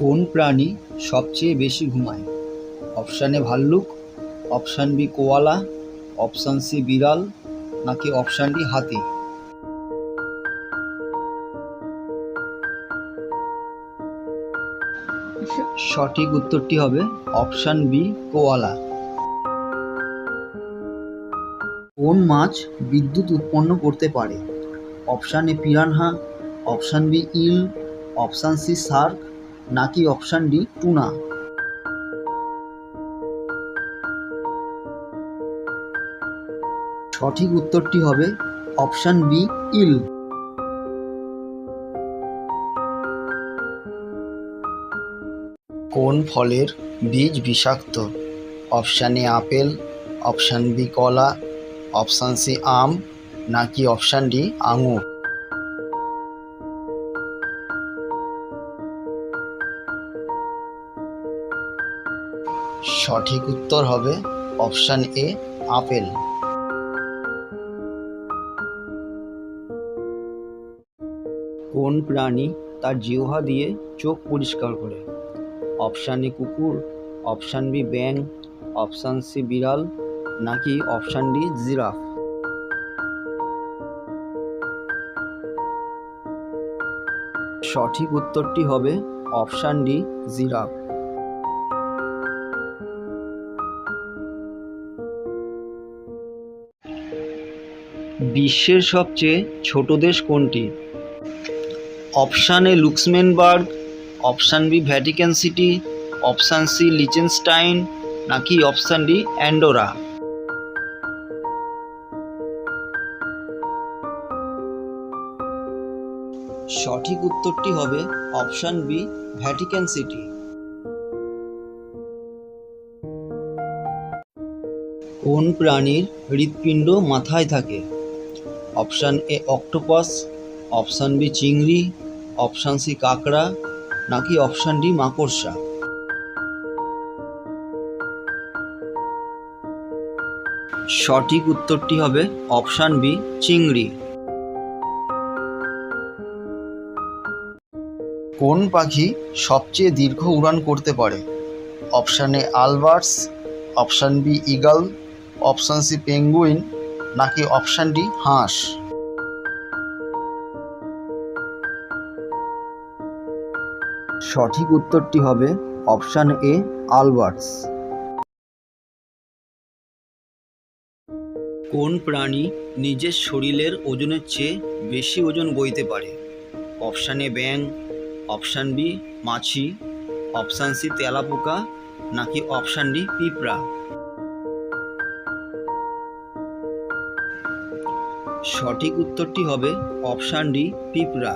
কোন প্রাণী সবচেয়ে বেশি ঘুমায়? অপশান এ ভাল্লুক, অপশান বি কোয়ালা, অপশান সি বিড়াল, নাকি অপশান ডি হাতি? সঠিক উত্তরটি হবে অপশান বি কোয়ালা। কোন মাছ বিদ্যুৎ উৎপন্ন করতে পারে? Option A piranha, option B eel, option C shark, নাকি অপশান ডি টুনা? সঠিক উত্তরটি হবে অপশান বি ইল। কোন ফলের বীজ বিষাক্ত? Option A apple, option B কলা, অপশান সি আম, নাকি অপশান ডি আঙুর? সঠিক উত্তর হবে অপশান এ আপেল। কোন প্রাণী তার জিহ্বা দিয়ে চোখ পরিষ্কার করে? অপশান এ কুকুর, অপশান বি ব্যাঙ, অপশান সি বিড়াল, নাকি অপশান ডি জিরাফ? সঠিক উত্তরটি হবে অপশান ডি জিরাফ। বিশ্বের সবচেয়ে ছোট দেশ কোনটি? Option A Luxembourg, option B Vatican City, option C Liechtenstein, নাকি অপশান ডি অ্যান্ডোরা? সঠিক উত্তরটি হবে অপশান বি ভ্যাটিকান সিটি। কোন প্রাণীর হৃৎপিণ্ড মাথায় থাকে? Option A octopus, option B চিংড়ি, অপশান সি কাঁকড়া, নাকি অপশান ডি মাকড়সা? সঠিক উত্তরটি হবে অপশান বি চিংড়ি। কোন পাখি সবচেয়ে দীর্ঘ উড়ান করতে পারে? Option A albatross, option B eagle, option C penguin, নাকি অপশান ডি হাঁস? সঠিক উত্তরটি হবে অপশান এ আলবার্টস। কোন প্রাণী নিজের শরীরের ওজনের চেয়ে বেশি ওজন বইতে পারে? অপশান এ ব্যাঙ, অপশান বি মাছি, অপশান সি তেলাপোকা, নাকি অপশান ডি পিঁপড়া? সঠিক উত্তরটি হবে অপশান ডি পিঁপড়া।